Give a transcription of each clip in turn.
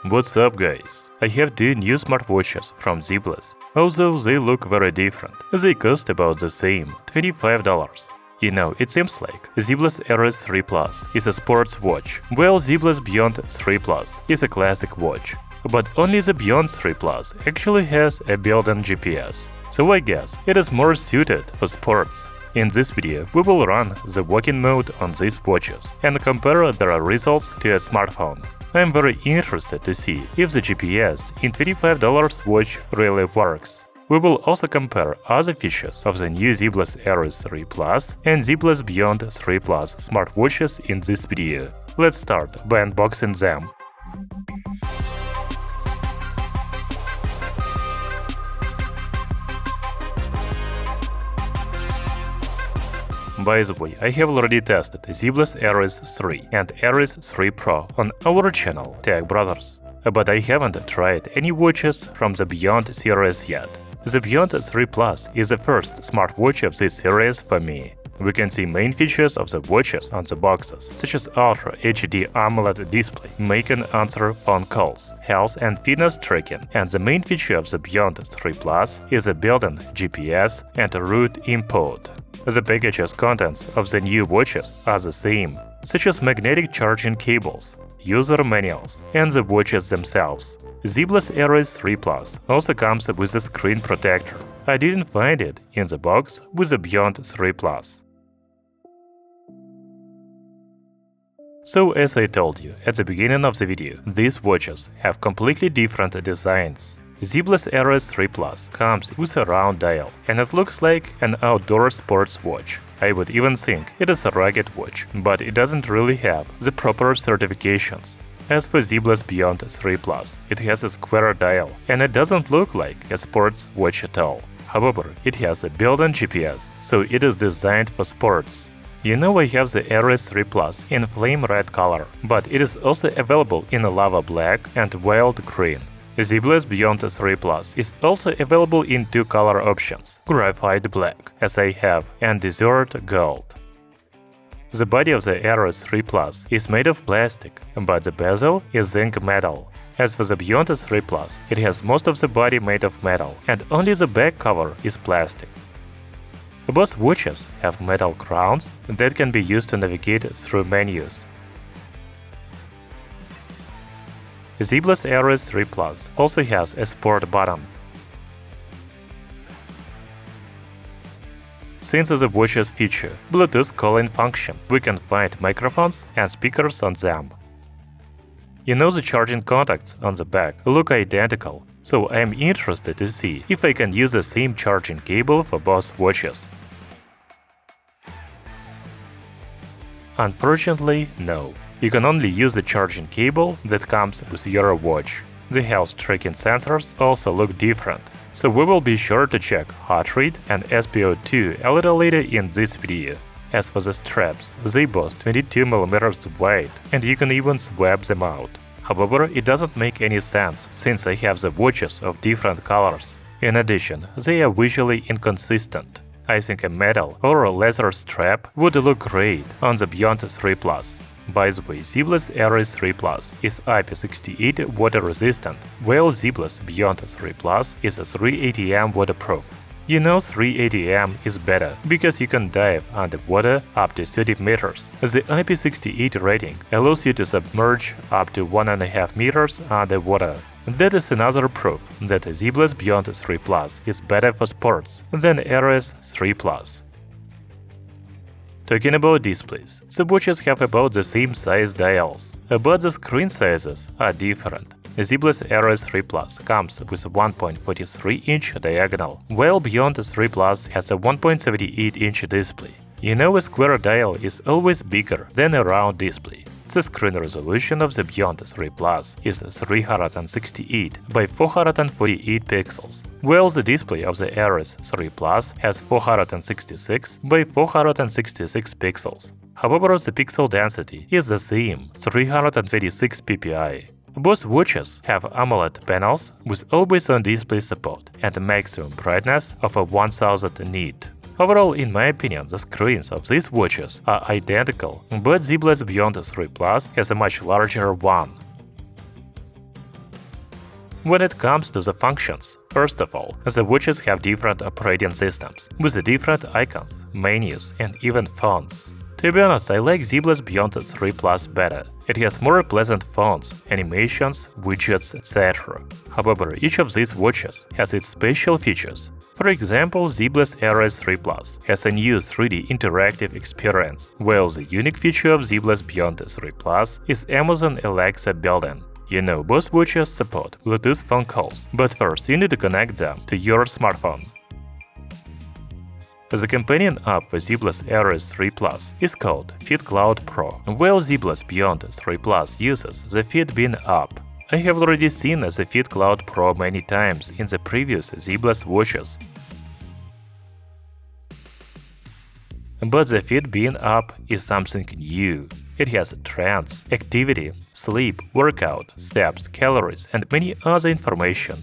What's up guys? I have two new smartwatches from Zeblaze. Although they look very different, they cost about the same, $25. You know, it seems like Zeblaze Ares 3 Plus is a sports watch, while Zeblaze Beyond 3 Plus is a classic watch. But only the Beyond 3 Plus actually has a built-in GPS, so I guess it is more suited for sports. In this video, we will run the working mode on these watches and compare their results to a smartphone. I am very interested to see if the GPS in $25 watch really works. We will also compare other features of the new Zeblaze Ares 3 Plus and Zeblaze Beyond 3 Plus smartwatches in this video. Let's start by unboxing them. By the way, I have already tested Zeblaze Ares 3 and Ares 3 Pro on our channel Tech Brothers, but I haven't tried any watches from the Beyond series yet. The Beyond 3 Plus is the first smartwatch of this series for me. We can see main features of the watches on the boxes, such as Ultra HD AMOLED display, make and answer phone calls, health and fitness tracking, and the main feature of the Beyond 3 Plus is a built-in GPS and route input. The package's contents of the new watches are the same, such as magnetic charging cables, user manuals, and the watches themselves. Zeblaze Ares 3 Plus also comes with a screen protector. I didn't find it in the box with the Beyond 3 Plus. So, as I told you at the beginning of the video, these watches have completely different designs. Zeblaze Ares 3 Plus comes with a round dial, and it looks like an outdoor sports watch. I would even think it is a rugged watch, but it doesn't really have the proper certifications. As for Zeblaze Beyond 3 Plus, it has a square dial, and it doesn't look like a sports watch at all. However, it has a built-in GPS, so it is designed for sports. You know, I have the Ares 3 Plus in flame red color, but it is also available in lava black and wild green. Zeblaze Beyond 3 Plus is also available in two color options, graphite black, as I have, and desert gold. The body of the Ares 3 Plus is made of plastic, but the bezel is zinc metal. As for the Beyond 3 Plus, it has most of the body made of metal, and only the back cover is plastic. Both watches have metal crowns that can be used to navigate through menus. Zeblaze Ares 3 Plus also has a sport button. Since the watches feature Bluetooth calling function, we can find microphones and speakers on them. You know, the charging contacts on the back look identical, so I am interested to see if I can use the same charging cable for both watches. Unfortunately, no. You can only use the charging cable that comes with your watch. The health tracking sensors also look different, so we will be sure to check heart rate and SpO2 a little later in this video. As for the straps, they both 22mm wide, and you can even swap them out. However, it doesn't make any sense since I have the watches of different colors. In addition, they are visually inconsistent. I think a metal or a leather strap would look great on the Beyond 3 Plus. By the way, Zeblaze Ares 3 Plus is IP68 water resistant, while Zeblaze Beyond 3 Plus is 380M waterproof. You know, 380M is better because you can dive underwater up to 30 meters. The IP68 rating allows you to submerge up to 1.5 meters underwater. That is another proof that Zeblaze Beyond 3 Plus is better for sports than Ares 3 Plus. Talking about displays, the watches have about the same size dials, but the screen sizes are different. Zeblaze Ares 3 Plus comes with a 1.43-inch diagonal, while Beyond 3 Plus has a 1.78-inch display. You know, a square dial is always bigger than a round display. The screen resolution of the Beyond 3 Plus is 368 by 448 pixels, while the display of the Ares 3 Plus has 466 by 466 pixels. However, the pixel density is the same, 326 ppi. Both watches have AMOLED panels with always-on display support and a maximum brightness of 1000 nit. Overall, in my opinion, the screens of these watches are identical, but Zeblaze Beyond 3 Plus has a much larger one. When it comes to the functions, first of all, the watches have different operating systems, with different icons, menus, and even fonts. To be honest, I like Zeblaze Beyond 3 Plus better. It has more pleasant fonts, animations, widgets, etc. However, each of these watches has its special features. For example, Zeblaze Ares 3 Plus has a new 3D interactive experience, while the unique feature of Zeblaze Beyond 3 Plus is Amazon Alexa built-in. You know, both watches support Bluetooth phone calls, but first you need to connect them to your smartphone. The companion app for Zeblaze Ares 3 Plus is called Fit Cloud Pro, while Zeblaze Beyond 3 Plus uses the Fit Bean app. I have already seen the Fit Cloud Pro many times in the previous Zeblaze watches. But the Fit Bean app is something new. It has trends, activity, sleep, workout, steps, calories, and many other information.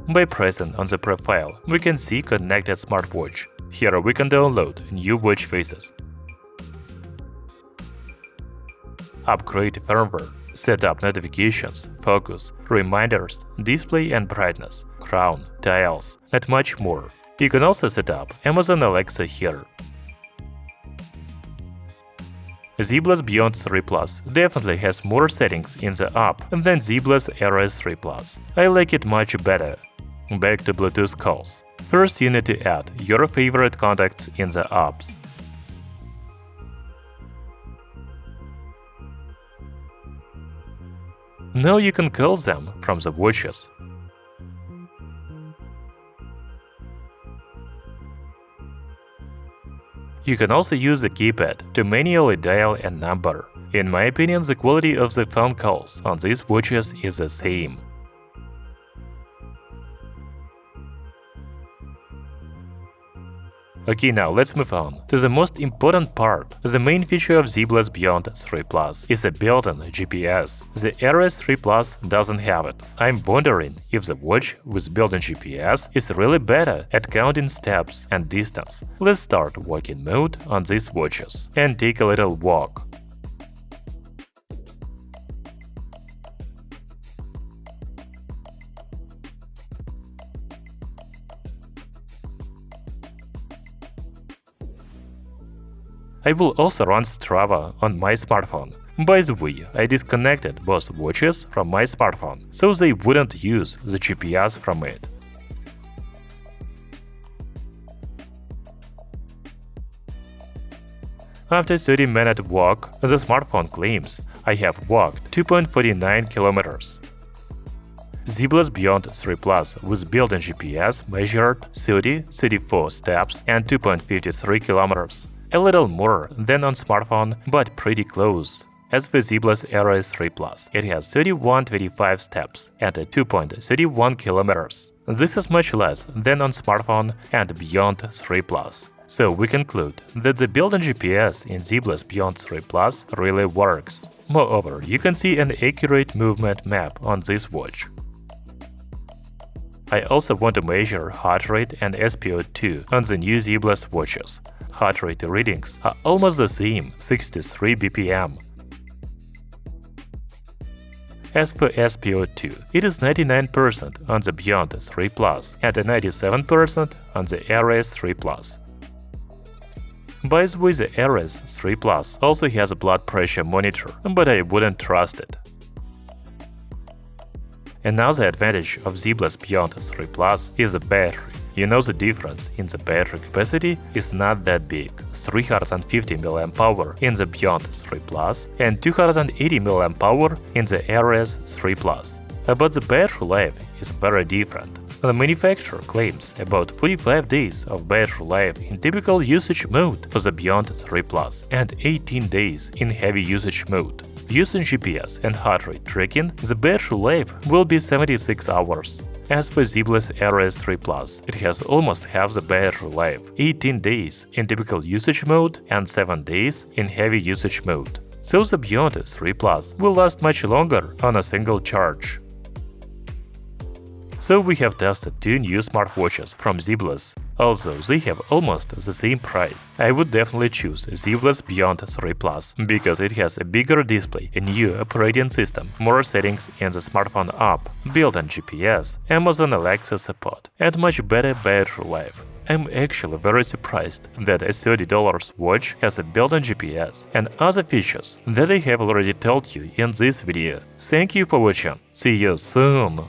By pressing on the profile, we can see connected smartwatch. Here we can download new watch faces, upgrade firmware, set up notifications, focus, reminders, display and brightness, crown, dials, and much more. You can also set up Amazon Alexa here. Zeblaze Beyond 3 Plus definitely has more settings in the app than Zeblaze Ares 3 Plus. I like it much better. Back to Bluetooth calls. First, you need to add your favorite contacts in the apps. Now you can call them from the watches. You can also use the keypad to manually dial a number. In my opinion, the quality of the phone calls on these watches is the same. Okay, now let's move on to the most important part. The main feature of Zeblaze Beyond 3 Plus is a built-in GPS. The Ares 3 Plus doesn't have it. I'm wondering if the watch with built-in GPS is really better at counting steps and distance. Let's start walking mode on these watches and take a little walk. I will also run Strava on my smartphone. By the way, I disconnected both watches from my smartphone, so they wouldn't use the GPS from it. After a 30-minute walk, the smartphone claims I have walked 2.49 kilometers. Zeblaze Beyond 3 Plus with built-in GPS measured 34 steps and 2.53 kilometers. A little more than on smartphone, but pretty close. As for Zeblaze Ares 3 Plus, it has 31.25 steps and 2.31 kilometers. This is much less than on smartphone and Beyond 3 Plus. So we conclude that the built-in GPS in Zeblaze Beyond 3 Plus really works. Moreover, you can see an accurate movement map on this watch. I also want to measure heart rate and SpO2 on the new Zeblaze watches. Heart rate readings are almost the same, 63 bpm. As for SpO2, it is 99% on the Beyond 3 Plus and 97% on the Ares 3 Plus. By the way, the Ares 3 Plus also has a blood pressure monitor, but I wouldn't trust it. Another advantage of Zeblaze Beyond 3 Plus is the battery. You know the difference in the battery capacity is not that big, 350 mAh in the Beyond 3 Plus and 280 mAh in the Ares 3 Plus. But the battery life is very different. The manufacturer claims about 45 days of battery life in typical usage mode for the Beyond 3 Plus and 18 days in heavy usage mode. Using GPS and heart rate tracking, the battery life will be 76 hours. As for Zeblaze Ares 3 Plus, it has almost half the battery life, 18 days in typical usage mode and 7 days in heavy usage mode. So the Beyond 3 Plus will last much longer on a single charge. So we have tested two new smartwatches from Zeblaze. Although they have almost the same price, I would definitely choose Zeblaze Beyond 3 Plus because it has a bigger display, a new operating system, more settings in the smartphone app, built-in GPS, Amazon Alexa support, and much better battery life. I'm actually very surprised that a $30 watch has a built-in GPS and other features that I have already told you in this video. Thank you for watching. See you soon!